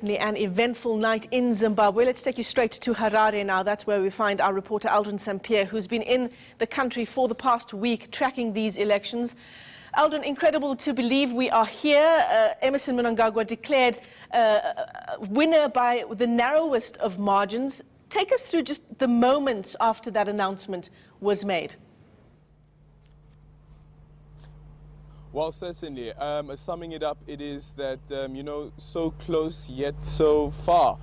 Certainly an eventful night in Zimbabwe. Let's take you straight to Harare now. That's where we find our reporter Aldrin Sampear, who's been in the country for the past week tracking these elections. Aldrin, incredible to believe we are here. Emmerson Mnangagwa declared winner by the narrowest of margins. Take us through just the moment after that announcement was made. Well, certainly. Summing it up, it is that, so close yet so far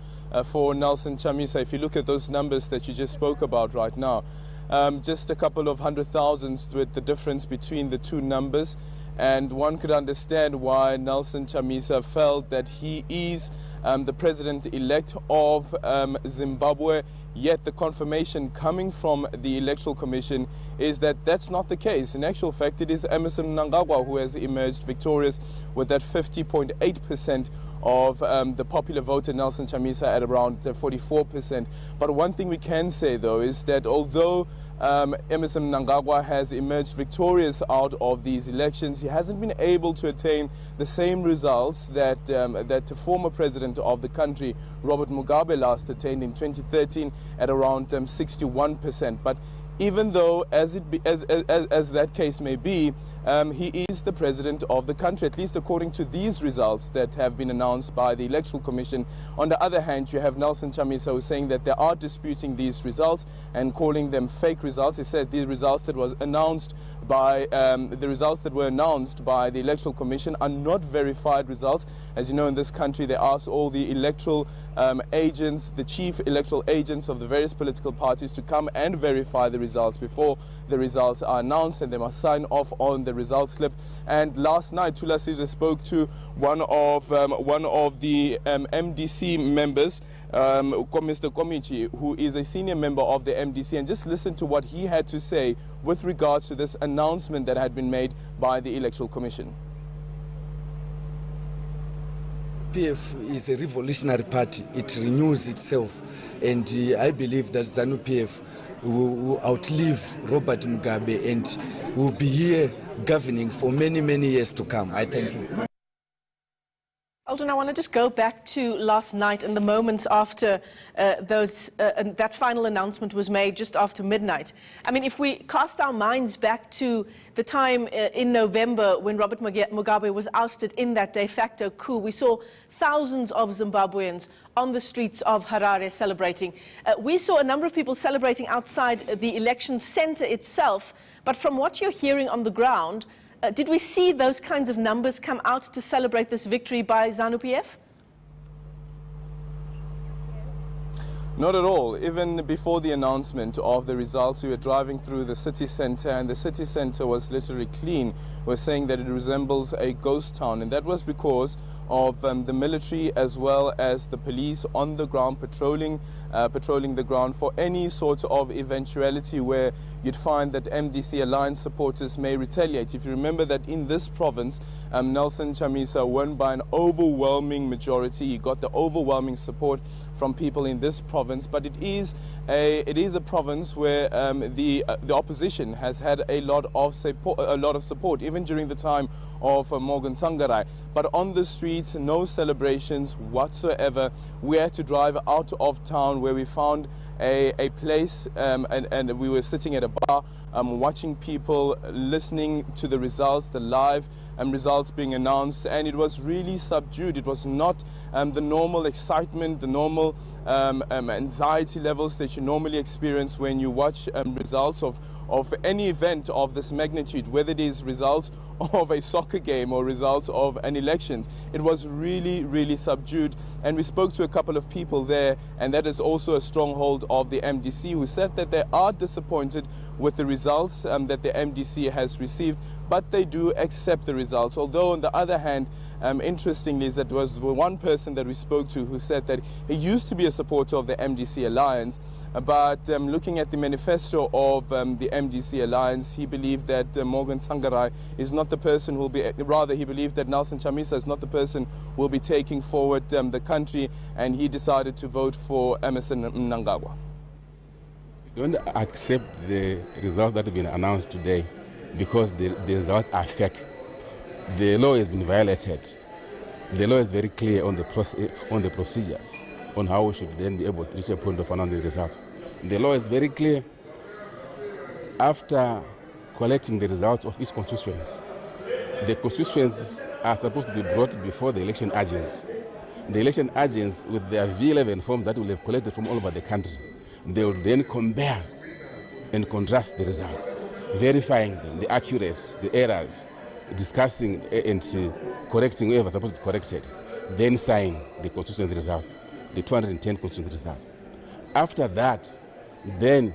for Nelson Chamisa. If you look at those numbers that you just spoke about right now, just a couple of 100,000 with the difference between the two numbers. And one could understand why Nelson Chamisa felt that he is the president-elect of Zimbabwe. Yet the confirmation coming from the Electoral Commission is that that's not the case. In actual fact, it is Emmerson Mnangagwa who has emerged victorious with that 50.8% of the popular vote, and Nelson Chamisa at around 44%. But one thing we can say, though, is that although Emmerson Mnangagwa has emerged victorious out of these elections, he hasn't been able to attain the same results that the former president of the country, Robert Mugabe, last attained in 2013 at around 61%. But even though, as that case may be, he is the president of the country, at least according to these results that have been announced by the Electoral Commission. On the other hand, you have Nelson Chamisa who's saying that they are disputing these results and calling them fake results. He said the results that was announced by the Electoral Commission are not verified results. As you know, in this country, they ask all the electoral agents, the chief electoral agents of the various political parties to come and verify the results before the results are announced, and they must sign off on the results slip. And last night, Tula Sizwe spoke to one of the MDC members, Mr. Komichi, who is a senior member of the MDC, and just listen to what he had to say with regards to this announcement that had been made by the Electoral Commission. PF is a revolutionary party. It renews itself, and I believe that ZANU-PF will outlive Robert Mugabe and will be here governing for many, many years to come. I thank you. Aldrin, I want to just go back to last night and the moments after that final announcement was made just after midnight. I mean, if we cast our minds back to the time in November when Robert Mugabe was ousted in that de facto coup, we saw thousands of Zimbabweans on the streets of Harare celebrating. We saw a number of people celebrating outside the election center itself, but from what you're hearing on the ground, did we see those kinds of numbers come out to celebrate this victory by ZANU-PF? Not at all. Even before the announcement of the results, we were driving through the city center, and the city center was literally clean. We're saying that it resembles a ghost town, and that was because of the military as well as the police on the ground patrolling the ground for any sort of eventuality where you'd find that MDC Alliance supporters may retaliate. If you remember that in this province, Nelson Chamisa won by an overwhelming majority. He got the overwhelming support from people in this province, but it is a province where the opposition has had a lot of support, even during the time of Morgan Tsvangirai. But on the streets, no celebrations whatsoever. We had to drive out of town where we found a place and we were sitting at a bar watching people listening to the results, the live results being announced, and it was really subdued. It was not the normal excitement, the normal anxiety levels that you normally experience when you watch results of any event of this magnitude, whether it is results of a soccer game or results of an election. It was really, really subdued. And we spoke to a couple of people there, and that is also a stronghold of the MDC, who said that they are disappointed with the results that the MDC has received, but they do accept the results. Although, on the other hand, interestingly, is that there was one person that we spoke to who said that he used to be a supporter of the MDC Alliance, but looking at the manifesto of the MDC Alliance, he believed that Morgan Tsvangirai is not the person who will be, rather he believed that Nelson Chamisa is not the person who will be taking forward the country, and he decided to vote for Emmerson Mnangagwa. We don't accept the results that have been announced today because the results are fake. The law has been violated. The law is very clear on the procedures, on how we should then be able to reach a point of announcing the result. The law is very clear. After collecting the results of each constituency, the constituencies are supposed to be brought before the election agents. The election agents, with their V11 forms that will have collected from all over the country, they will then compare and contrast the results, verifying them, the accuracy, the errors, discussing and correcting whoever is supposed to be corrected, then sign the constituency result, the 210 constituency results. After that, then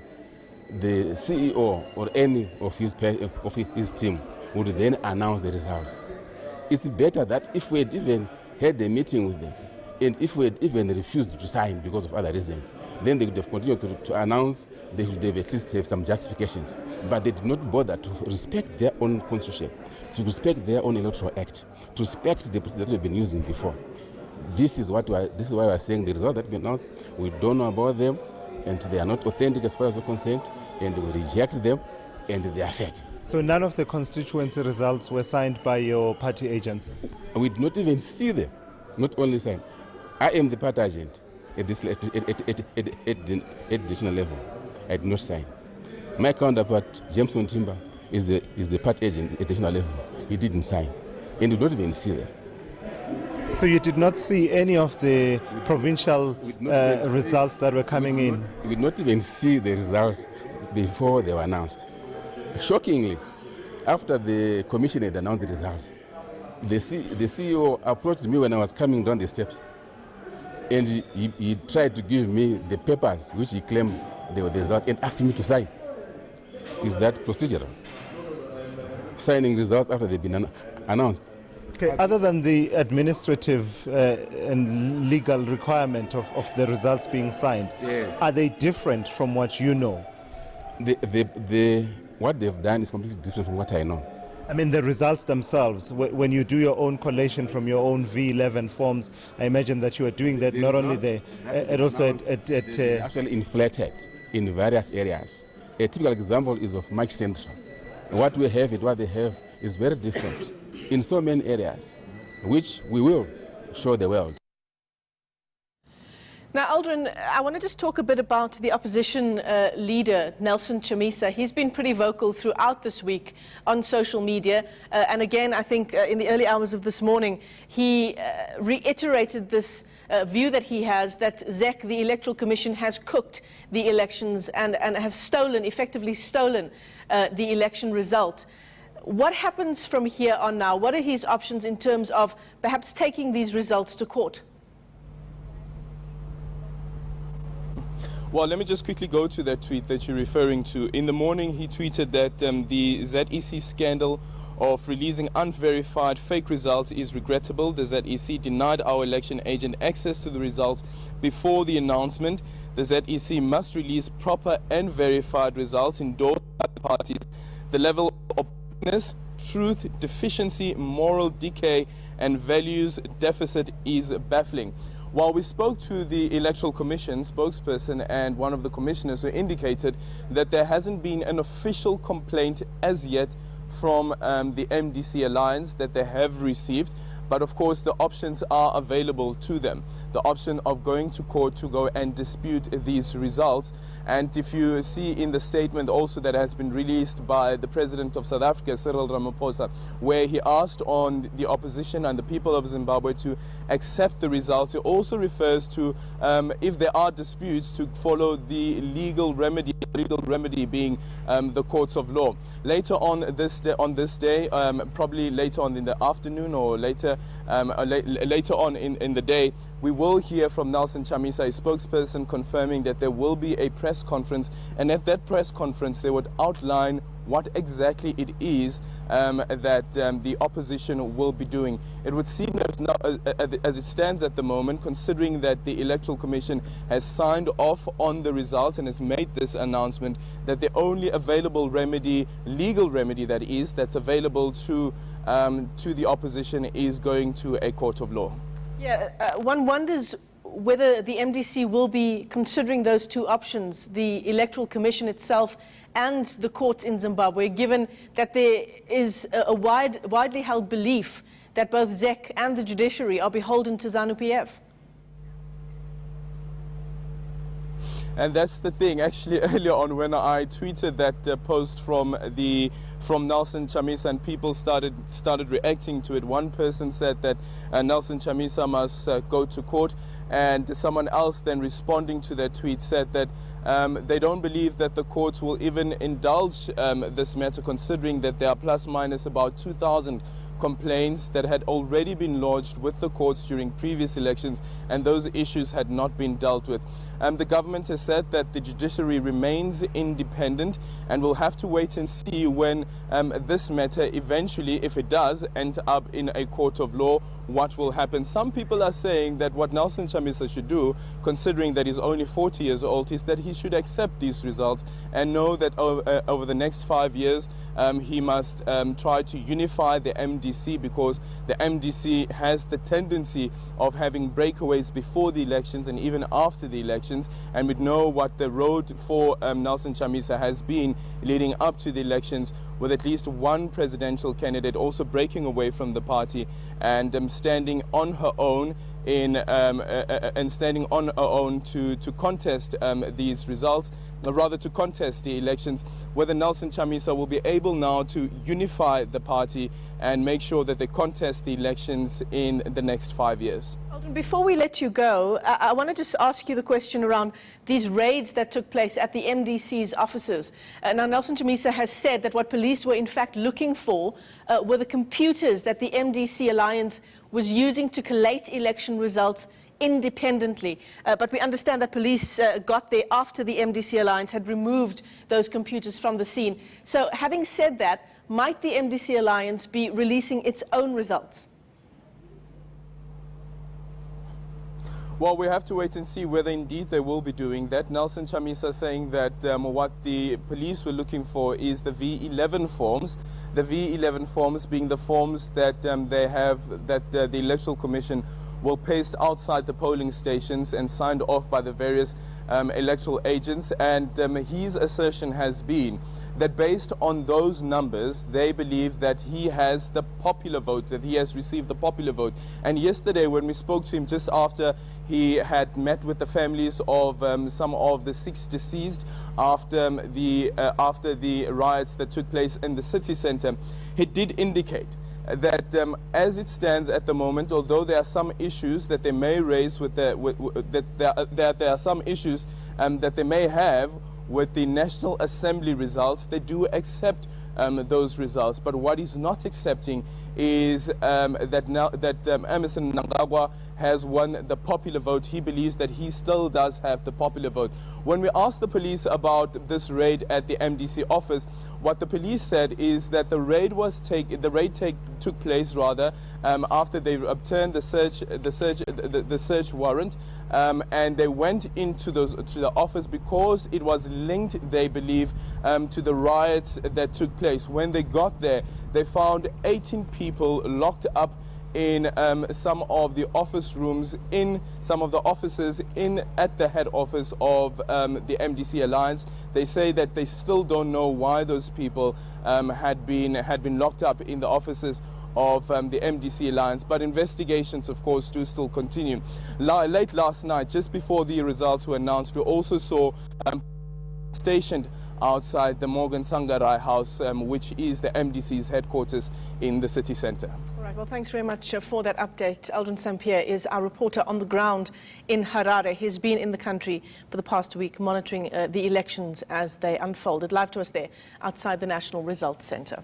the CEO or any of his team would then announce the results. It's better that if we had even had a meeting with them, and if we had even refused to sign because of other reasons, then they would have continued to announce. They would have at least have some justifications. But they did not bother to respect their own constitution, to respect their own electoral act, to respect the procedure that we've been using before. This is why we're saying the results that we announced, we don't know about them, and they are not authentic as far as we're concerned, and we reject them, and they are fake. So none of the constituency results were signed by your party agents? We did not even see them, not only signed. I am the party agent at this at the national level. I did not sign. My counterpart, James Timber, is the party agent at the national level. He didn't sign, and we did not even see them. So you did not see any of the provincial results that were coming in? We did not even see the results before they were announced. Shockingly, after the commission had announced the results, the CEO approached me when I was coming down the steps, and he tried to give me the papers which he claimed they were the results and asked me to sign. Is that procedural? Signing results after they've been announced. Okay. Other than the administrative and legal requirement of the results being signed, yes, are they different from what you know? What they've done is completely different from what I know. I mean, the results themselves, when you do your own collation from your own V11 forms, I imagine that you are doing that not only there, and also at actually inflated in various areas. A typical example is of March Central. What we have and what they have is very different in so many areas, which we will show the world. Now, Aldrin, I want to just talk a bit about the opposition leader, Nelson Chamisa. He's been pretty vocal throughout this week on social media. And again, I think in the early hours of this morning, he reiterated this view that he has that ZEC, the Electoral Commission, has cooked the elections and has effectively stolen the election result. What happens from here on now? What are his options in terms of perhaps taking these results to court? Well, let me just quickly go to that tweet that you're referring to. In the morning, he tweeted that the ZEC scandal of releasing unverified fake results is regrettable. The ZEC denied our election agent access to the results before the announcement. The ZEC must release proper and verified results endorsed by the parties. The level of openness, truth, deficiency, moral decay, and values deficit is baffling. While we spoke to the Electoral Commission spokesperson and one of the commissioners who indicated that there hasn't been an official complaint as yet from the MDC Alliance that they have received, but of course the options are available to them. The option of going to court to go and dispute these results. And if you see in the statement also that has been released by the President of South Africa, Cyril Ramaphosa, where he asked on the opposition and the people of Zimbabwe to accept the results, he also refers to if there are disputes to follow the legal remedy being the courts of law. Later on this day, probably later on in the afternoon or later on in the day, we will hear from Nelson Chamisa, a spokesperson, confirming that there will be a press conference, and at that press conference they would outline what exactly it is that the opposition will be doing. It would seem that now, as it stands at the moment, considering that the Electoral Commission has signed off on the results and has made this announcement, that the only available remedy, legal remedy that is, that's available to the opposition is going to a court of law. Yeah, one wonders whether the MDC will be considering those two options, the Electoral Commission itself and the courts in Zimbabwe, given that there is a widely held belief that both ZEC and the judiciary are beholden to ZANU-PF? And that's the thing. Actually, earlier on when I tweeted that post from Nelson Chamisa, and people started reacting to it. One person said that Nelson Chamisa must go to court, and someone else then responding to that tweet said that they don't believe that the courts will even indulge this matter, considering that there are plus minus about 2,000 complaints that had already been lodged with the courts during previous elections, and those issues had not been dealt with. The government has said that the judiciary remains independent, and we'll have to wait and see when this matter eventually, if it does end up in a court of law, what will happen. Some people are saying that what Nelson Chamisa should do, considering that he's only 40 years old, is that he should accept these results and know that over the next 5 years he must try to unify the MDC, because the MDC has the tendency of having breakaways before the elections and even after the elections, and we know what the road for Nelson Chamisa has been leading up to the elections, with at least one presidential candidate also breaking away from the party and standing on her own to contest these results, or rather to contest the elections. Whether Nelson Chamisa will be able now to unify the party and make sure that they contest the elections in the next 5 years. Aldrin, before we let you go, I want to just ask you the question around these raids that took place at the MDC's offices. Now, Nelson Chamisa has said that what police were in fact looking for were the computers that the MDC Alliance was using to collate election results independently. But we understand that police got there after the MDC Alliance had removed those computers from the scene. So having said that, might the MDC Alliance be releasing its own results? Well, we have to wait and see whether indeed they will be doing that. Nelson Chamisa saying that what the police were looking for is the V11 forms. The V11 forms being the forms that they have, that the Electoral Commission will paste outside the polling stations and signed off by the various electoral agents. And his assertion has been that based on those numbers, they believe that he has the popular vote, that he has received the popular vote. And yesterday, when we spoke to him just after he had met with the families of some of the 6 deceased after the riots that took place in the city center, he did indicate that as it stands at the moment, although there are some issues that they may raise with there are some issues that they may have with the National Assembly results, they do accept those results. But what he's not accepting is that Emmerson Mnangagwa has won the popular vote. He believes that he still does have the popular vote. When we asked the police about this raid at the MDC office, what the police said is that the raid took place after they obtained the search warrant, and they went into the office because it was linked, they believe, to the riots that took place. When they got there, they found 18 people locked up in some of the office rooms, in some of the offices at the head office of the MDC Alliance. They say that they still don't know why those people had been locked up in the offices of the MDC Alliance, but investigations, of course, do still continue. Late last night, just before the results were announced, we also saw stationed outside the Morgan Sangarai house, which is the MDC's headquarters in the city centre. All right, well, thanks very much for that update. Aldrin Sampear is our reporter on the ground in Harare. He's been in the country for the past week monitoring the elections as they unfolded. Live to us there outside the National Results Centre.